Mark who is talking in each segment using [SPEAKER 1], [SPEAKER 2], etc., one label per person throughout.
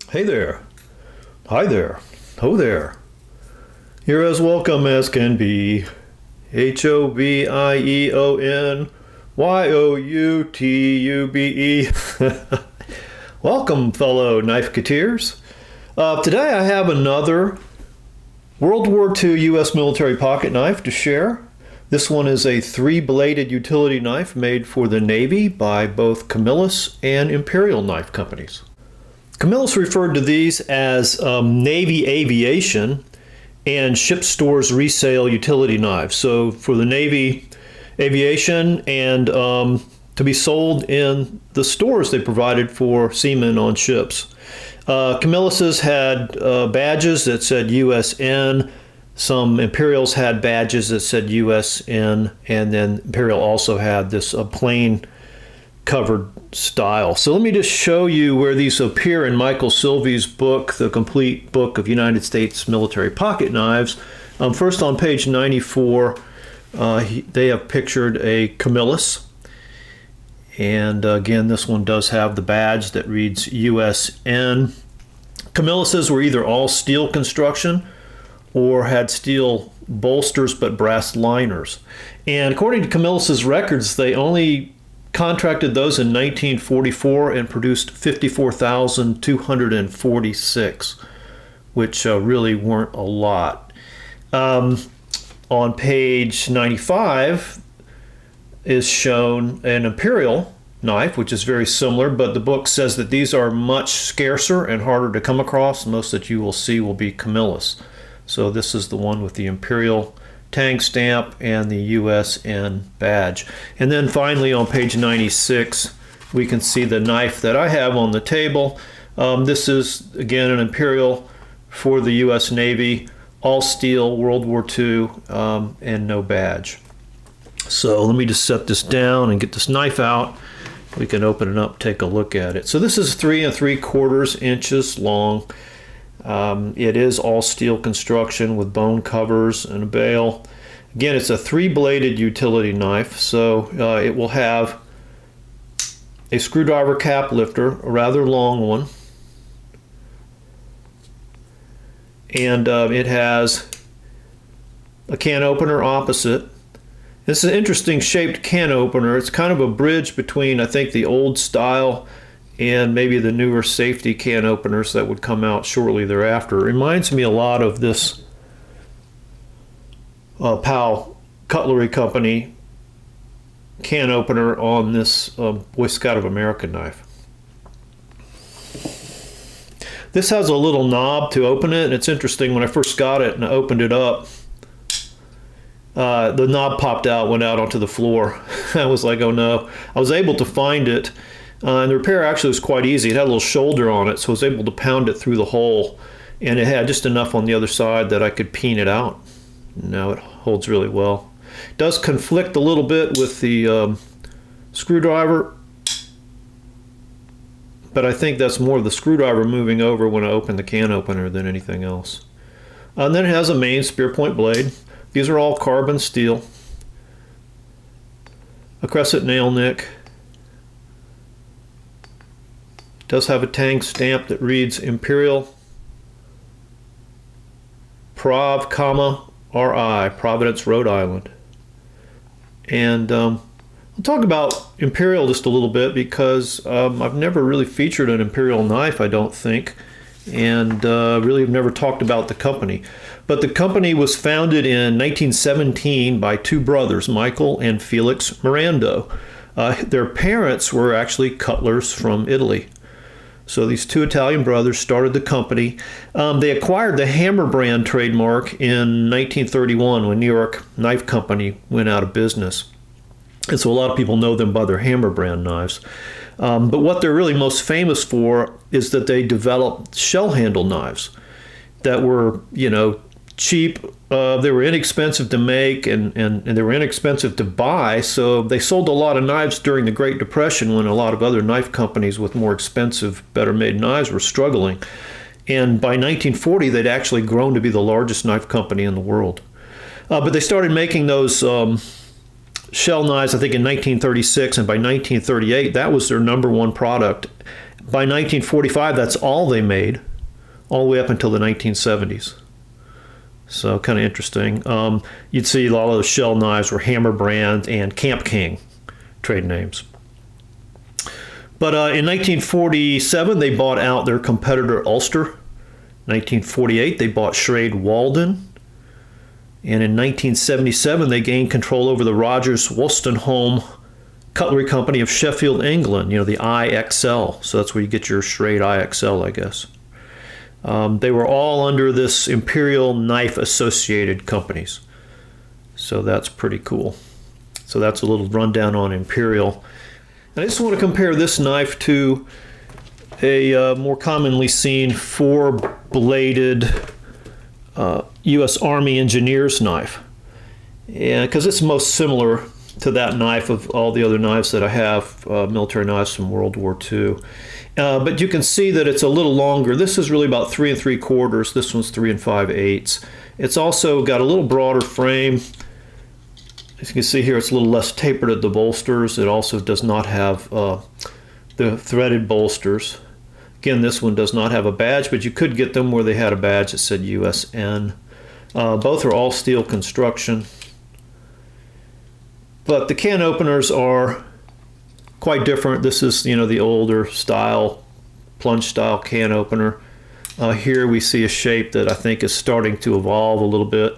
[SPEAKER 1] Hey there. Hi there. Ho there. You're as welcome as can be. HOBIEONYOUTUBE. Welcome, fellow knifeketeers. Today I have another World War II U.S. military pocket knife to share. This one is a three-bladed utility knife made for the Navy by both Camillus and Imperial Knife Companies. Camillus referred to these as Navy Aviation and ship stores resale utility knives. So for the Navy Aviation and to be sold in the stores they provided for seamen on ships. Camillus's had badges that said USN. Some Imperials had badges that said USN, and then Imperial also had this plain covered style. So let me just show you where these appear in Michael Silvey's book, The Complete Book of United States Military Pocket Knives. First on page 94, they have pictured a Camillus. And again, this one does have the badge that reads USN. Camilluses were either all steel construction or had steel bolsters but brass liners. And according to Camillus's records, they only contracted those in 1944 and produced 54,246, which really weren't a lot. On page 95 is shown an Imperial knife, which is very similar, but the book says that these are much scarcer and harder to come across. Most that you will see will be Camillus. So this is the one with the Imperial tang stamp and the USN badge. And then finally on page 96, we can see the knife that I have on the table. This is, again, an Imperial for the U.S. Navy, all steel, World War II, and no badge. So let me just set this down and get this knife out. We can open it up, take a look at it. So this is 3 3/4 inches long. It is all steel construction with bone covers and a bail. Again, it's a three-bladed utility knife, so it will have a screwdriver cap lifter, a rather long one, and it has a can opener opposite. This is an interesting shaped can opener. It's kind of a bridge between, I think, the old style and maybe the newer safety can openers that would come out shortly thereafter. It reminds me a lot of this Powell Cutlery Company can opener on this Boy Scout of America knife. This has a little knob to open it, and it's interesting. When I first got it and I opened it up, the knob popped out, went out onto the floor. I was like, oh no. I was able to find it. And the repair actually was quite easy. It had a little shoulder on it, so I was able to pound it through the hole. And it had just enough on the other side that I could peen it out. Now it holds really well. It does conflict a little bit with the screwdriver, but I think that's more of the screwdriver moving over when I open the can opener than anything else. And then it has a main spear point blade. These are all carbon steel. A crescent nail nick. Does have a tang stamp that reads Imperial Prov, RI, Providence, Rhode Island. And I'll talk about Imperial just a little bit because I've never really featured an Imperial knife, I don't think, and really have never talked about the company. But the company was founded in 1917 by two brothers, Michael and Felix Mirando. Their parents were actually cutlers from Italy. So these two Italian brothers started the company. They acquired the Hammer brand trademark in 1931 when New York Knife Company went out of business. And so a lot of people know them by their Hammer brand knives. But what they're really most famous for is that they developed shell handle knives that were, cheap. They were inexpensive to make and they were inexpensive to buy. So they sold a lot of knives during the Great Depression when a lot of other knife companies with more expensive, better made knives were struggling. And by 1940, they'd actually grown to be the largest knife company in the world. But they started making those shell knives, I think, in 1936. And by 1938, that was their number one product by 1945, that's all they made, all the way up until the 1970s. So kind of interesting. You'd see a lot of those shell knives were Hammer Brand and Camp King trade names. But in 1947, they bought out their competitor Ulster. 1948, they bought Schrade Walden. And in 1977, they gained control over the Rogers Wolstenholme Cutlery Company of Sheffield, England, you know, the IXL. So that's where you get your Schrade IXL, I guess. They were all under this Imperial Knife Associated companies. So that's pretty cool. So that's a little rundown on Imperial. And I just want to compare this knife to a more commonly seen four-bladed U.S. Army engineer's knife, and because it's most similar to that knife of all the other knives that I have, military knives from World War II. But you can see that it's a little longer. This is really about 3 3/4. This one's 3 5/8. It's also got a little broader frame. As you can see here, it's a little less tapered at the bolsters. It also does not have the threaded bolsters. Again, this one does not have a badge, but you could get them where they had a badge that said USN. Both are all steel construction. But the can openers are quite different. This is, you know, the older style, plunge style can opener. Here we see a shape that I think is starting to evolve a little bit.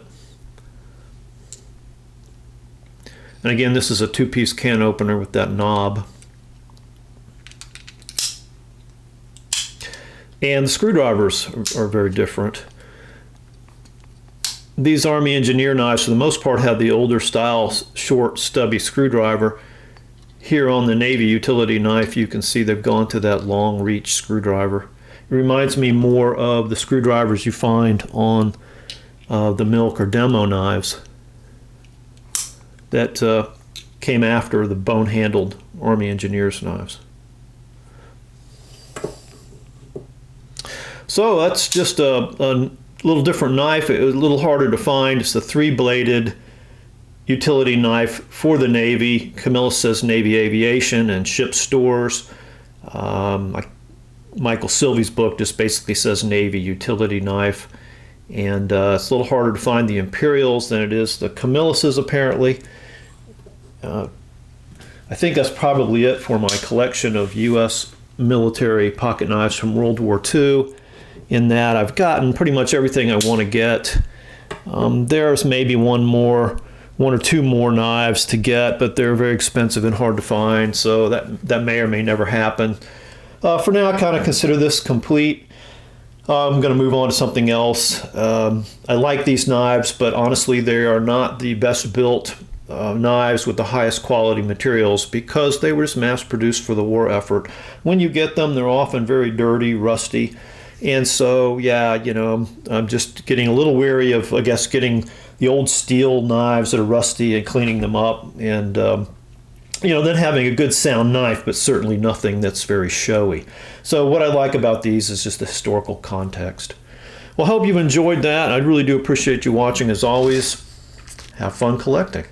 [SPEAKER 1] And again, this is a two-piece can opener with that knob. And the screwdrivers are very different. These Army engineer knives, for the most part, have the older style short stubby screwdriver. Here on the Navy utility knife, you can see they've gone to that long reach screwdriver. It reminds me more of the screwdrivers you find on the milk or demo knives that came after the bone-handled Army engineers knives. So that's just a little different knife. It was a little harder to find. It's the 3-bladed utility knife for the Navy. Camillus says Navy Aviation and ship stores. Michael Silvey's book just basically says Navy utility knife. And it's a little harder to find the Imperials than it is the Camilluses, apparently. I think that's probably it for my collection of U.S. military pocket knives from World War II. In that I've gotten pretty much everything I want to get. There's maybe one or two more knives to get, but they're very expensive and hard to find, so that may or may never happen. For now, I kind of consider this complete. I'm going to move on to something else. I like these knives, but honestly, they are not the best built knives with the highest quality materials because they were just mass produced for the war effort. When you get them, they're often very dirty, rusty. And so, yeah, you know, I'm just getting a little weary of, I guess, getting the old steel knives that are rusty and cleaning them up and, you know, then having a good sound knife, but certainly nothing that's very showy. So what I like about these is just the historical context. Well, I hope you've enjoyed that. I really do appreciate you watching as always. Have fun collecting.